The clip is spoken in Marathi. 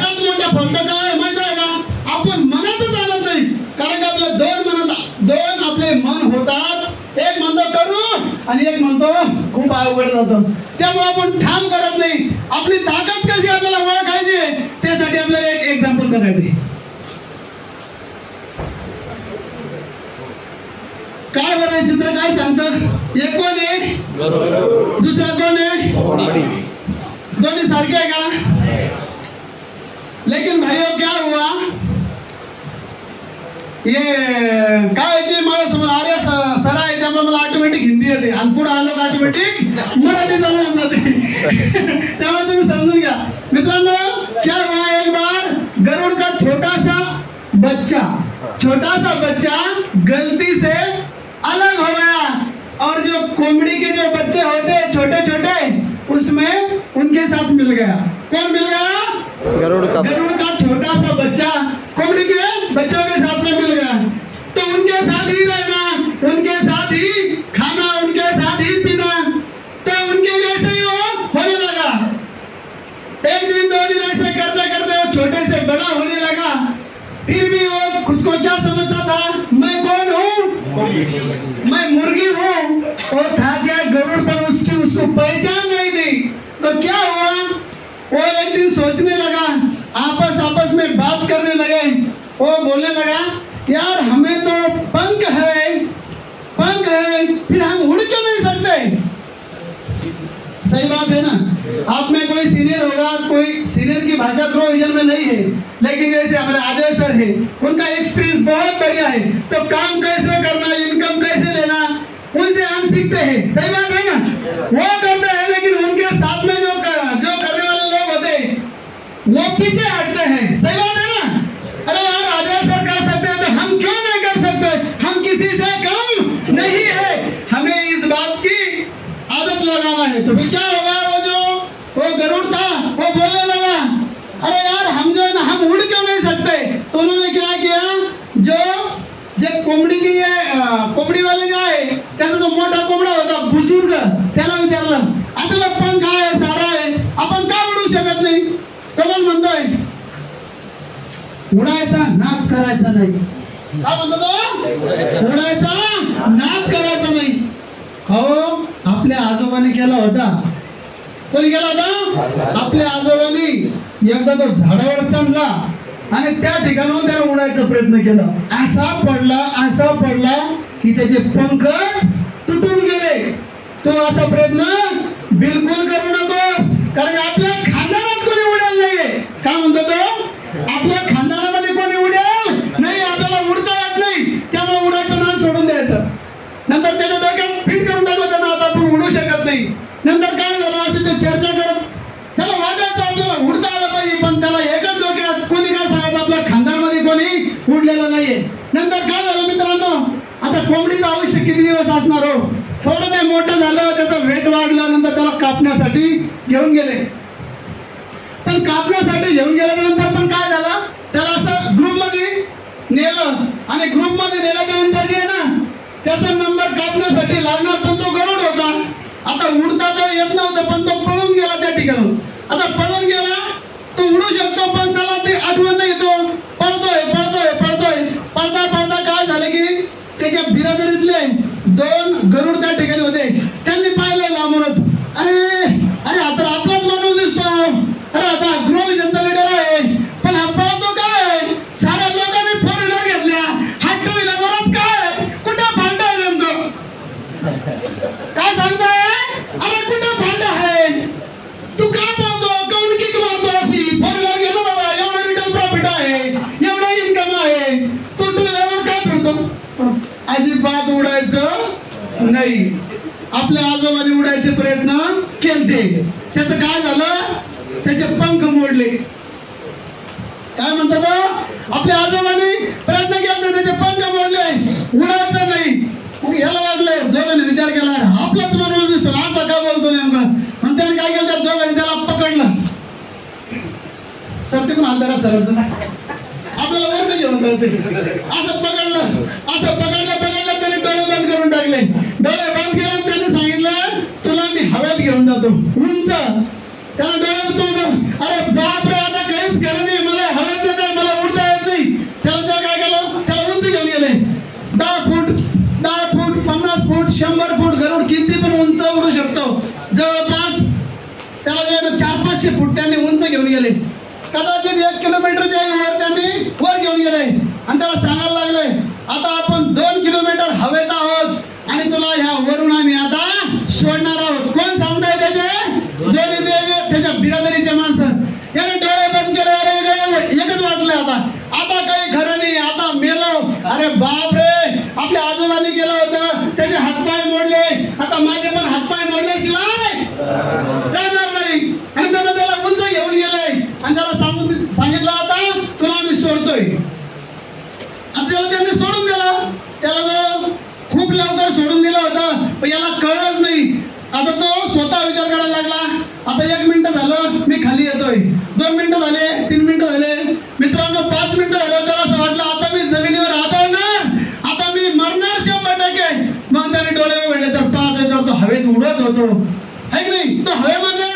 सगळ्यात मोठा फॉल्ट काय माहिती आहे का? आपण मनातच आणत नाही. कारण की आपल्या दोन आपले मन होतात. एक म्हणतो करू आणि एक म्हणतो खूप अवघड जातं. त्यामुळे आपण ठाम करत नाही. आपली ताकद कशी आपल्याला ओळखायची त्यासाठी आपल्याला एक एक्झाम्पल करायचे. काय बरं चित्र काय सांगतं? एक कोण आहे, दुसरा कोण आहे? दोन्ही सारखे आहे का? लेकिन भाइयों क्या हुआ, ये काय ते मला समज आर्य सर आहे त्यामुळे मला ऑटोमॅटिक हिंदी येते आणि पुढे आलो ऑटोमॅटिक मराठी चालू जाते. त्यामुळे तुम्ही समजून घ्या मित्रांनो. क्या हुआ, एक बार गरुड़ का छोटा सा बच्चा गलती से अलग हो गया और जो कोमड़ी के जो बच्चे होते छोटे छोटे उसमें उनके साथ मिल गया. कौन मिल गया? गरुड़ का छोटा सा बच्चा कोमड़ी के बच्चों के साथ में मिल गया. तो उनके साथ ही रहना, उनके साथ ही खाना, उनके साथ ही पीना, तो उनके जैसे ही वो होने लगा. एक दिन दो दिन ऐसे करते करते वो छोटे से बड़ा होने लगा. फिर भी वो खुद को क्या समझता था? मैं कौन हूँ? मैं मुर्गी हूँ. वो था क्या गरुड़, पर उसको पहचान नहीं दी. तो क्या हुआ, वो एक दिन सोचने लगा, आपस में बात करने लगे. वो बोलने लगा यार हमें तो पंख है, फिर हम उड़ क्यों नहीं सकते? सही बात है ना. आप में कोई सीनियर होगा, कोई सीनियर की भाषा ग्रो विजन में नहीं है, लेकिन जैसे हमारे आदेश सर है उनका एक्सपीरियंस बहुत बढ़िया है. तो काम कैसे करना, इनकम कैसे लेना, उनसे हम सीखते हैं. सही बात है ना. वो करते हैं लेकिन उनके साथ में जो करने वाले लोग होते हैं वो पीछे हटते हैं. सही बात है ना. अरे यार आदेश सर कर सकते हैं तो हम क्यों नहीं कर सकते? हम किसी से कम नहीं है. हमें इस बात की आदत लगाना है. तो फिर क्या होगा, वो गरुड़ था वो बोलने लगा अरे यार हम जो है ना हम उड़ क्यों नहीं सकते? तो उन्होंने क्या किया, जो कोंबडी वाले जे आहे त्याचा जो मोठा कोंबडा होता बुजुर्ग त्याला विचारलं आपल्याला पंख आहे सारा आहे आपण का उडू शकत नाही? तो पण म्हणतोय उडायचा नाद करायचा नाही. काय म्हणतो तो? उडायचा नाद करायचा नाही. हो आपल्या आजोबाने केला होता. कोणी केला होता? आपल्या आजोबांनी. एकदा तो झाडावर चढला आणि त्या ठिकाणाहून त्याला उडायचा प्रयत्न केला. असा पडला की त्याचे पंखच तुटून गेले. तो असा प्रयत्न बिलकुल करू नकोस. कारण आपल्या खानदानात कोणी उडेल नाहीये. काय म्हणतो तो? आपल्या खानदानामध्ये कोणी उडेल नाही. आपल्याला उडता येत नाही. त्यामुळे उडायचं नाद सोडून द्यायचं. नंतर त्याच्या डोक्यात फिट करून टाकलं त्यांना आता आपण उडू शकत नाही. नंतर काय झालं असे ते चर्चा करत त्याला वाटायचं आपल्याला उडता आलं पाहिजे, पण त्याला एकच डोक्यात कोणी काय सांगायचं आपल्या खानदानामध्ये कोणी उडलेलं नाहीये. नंतर काय झालं मित्रांनो, आता कोंबडीचं आयुष्य किती दिवस असणार हो. थोडं ते मोठं झालं, त्याचं वेट वाढलं, नंतर त्याला कापण्यासाठी घेऊन गेले. पण कापण्यासाठी घेऊन गेल्यानंतर पण काय झालं, त्याला असं ग्रुपमध्ये नेलं आणि ग्रुपमध्ये नेल्याच्या नंतर जे ना त्याचा नंबर कापण्यासाठी लागणार, पण तो गरुड होता. आता उडता तो येत नव्हतं, पण तो पळून गेला त्या ठिकाणी. आता पळून गेला तो उडू शकतो, पण त्याला ते आठवण नाही. तो पळतोय पळता काय झालं की त्याच्या बिरादरीतले 2 गरुड त्या ठिकाणी होते. त्यांनी पाहिलं लांबूनच, अरे आता आपलाच माणूस दिसतो. अरे आता ग्रो जनता लीडर आहे, पण हा पळतो काय? साऱ्या लोकांनी 4 व्हीलर घेतल्या, हा 2 व्हीलरवरच काय कुठं भांड आहे नेमकं? काय सांगताय? अरे कुठं भांड आहे? तू काय पळतो? काऊन किक मारतो? अशी 4 व्हीलर घेतो बाबा, एवढं रिटर्न प्रॉफिट आहे, एवढं इन्कम आहे, तू 2 व्हीलरवर काय फिरतो? अजिबात उडायचं नाही. आपल्या आजोबांनी उडायचे प्रयत्न केले, त्याचं काय झालं? त्याचे पंख मोडले. काय म्हणतात? आपल्या आजोबांनी प्रयत्न केला, त्याचे पंख मोडले, उडायचं नाही. मग ह्याला वाटलंय, दोघांनी विचार केला आपलाच माणूस दिसतो, असं का बोलतो नेमकं? मग त्याने काय केलं, दोघांनी त्याला पकडलं. सर ते पण अंधारा सरायचं आपल्याला वरती घेऊन जायचं. असं पकडलं त्याने डोळे बंद करून टाकले. डोळे बंद केले, त्याने सांगितलं तुला मी हवेत घेऊन जातो उंच. त्याला डोळे उतरवतो. अरे बापरे, आता काहीच खरं नाही. गेले. कदाचित 1 किलोमीटरच्या वर त्यांनी वर घेऊन गेले आणि त्याला सांगायला लागले, आता आपण 2 किलोमीटर हवेत आहोत आणि तुला ह्या वरून आम्ही आता सोडणार आहोत. कोण सांगताय त्याचे? दोन्ही त्याच्या बिरादरीचे माणसं. याने डोळे बंद केले. अरे एकच वाटलं आता काही खरं नाही, आता मेलो. अरे बाप रे, आपल्या आजोबांनी केलं होतं, त्याचे हातपाय मोडले, आता माझे पण हातपाय मोडल्याशिवाय राहणार नाही. आणि त्याला उंच घेऊन गेले आणि त्याला सांगितलं आता तुला आम्ही सोडतोय. आता त्याला त्यांनी सोडून दिलं. त्याला खूप लवकर सोडून दिलं होतं, पण याला कळलंच नाही. आता तो स्वतः विचार करायला लागला, आता 1 मिनिट झालं मी खाली येतोय, 2 मिनिटं झाले, 3 मिनिटं झाले, मित्रांनो 5 मिनिटं झाले. त्याला असं वाटलं आता मी जमिनीवर आदळणार, आता मी मरणार 100%. मग त्याने डोळे उघडले तर पाहतोय तर तो हवेत उडत होतो, है की नाही? तो हवेमध्ये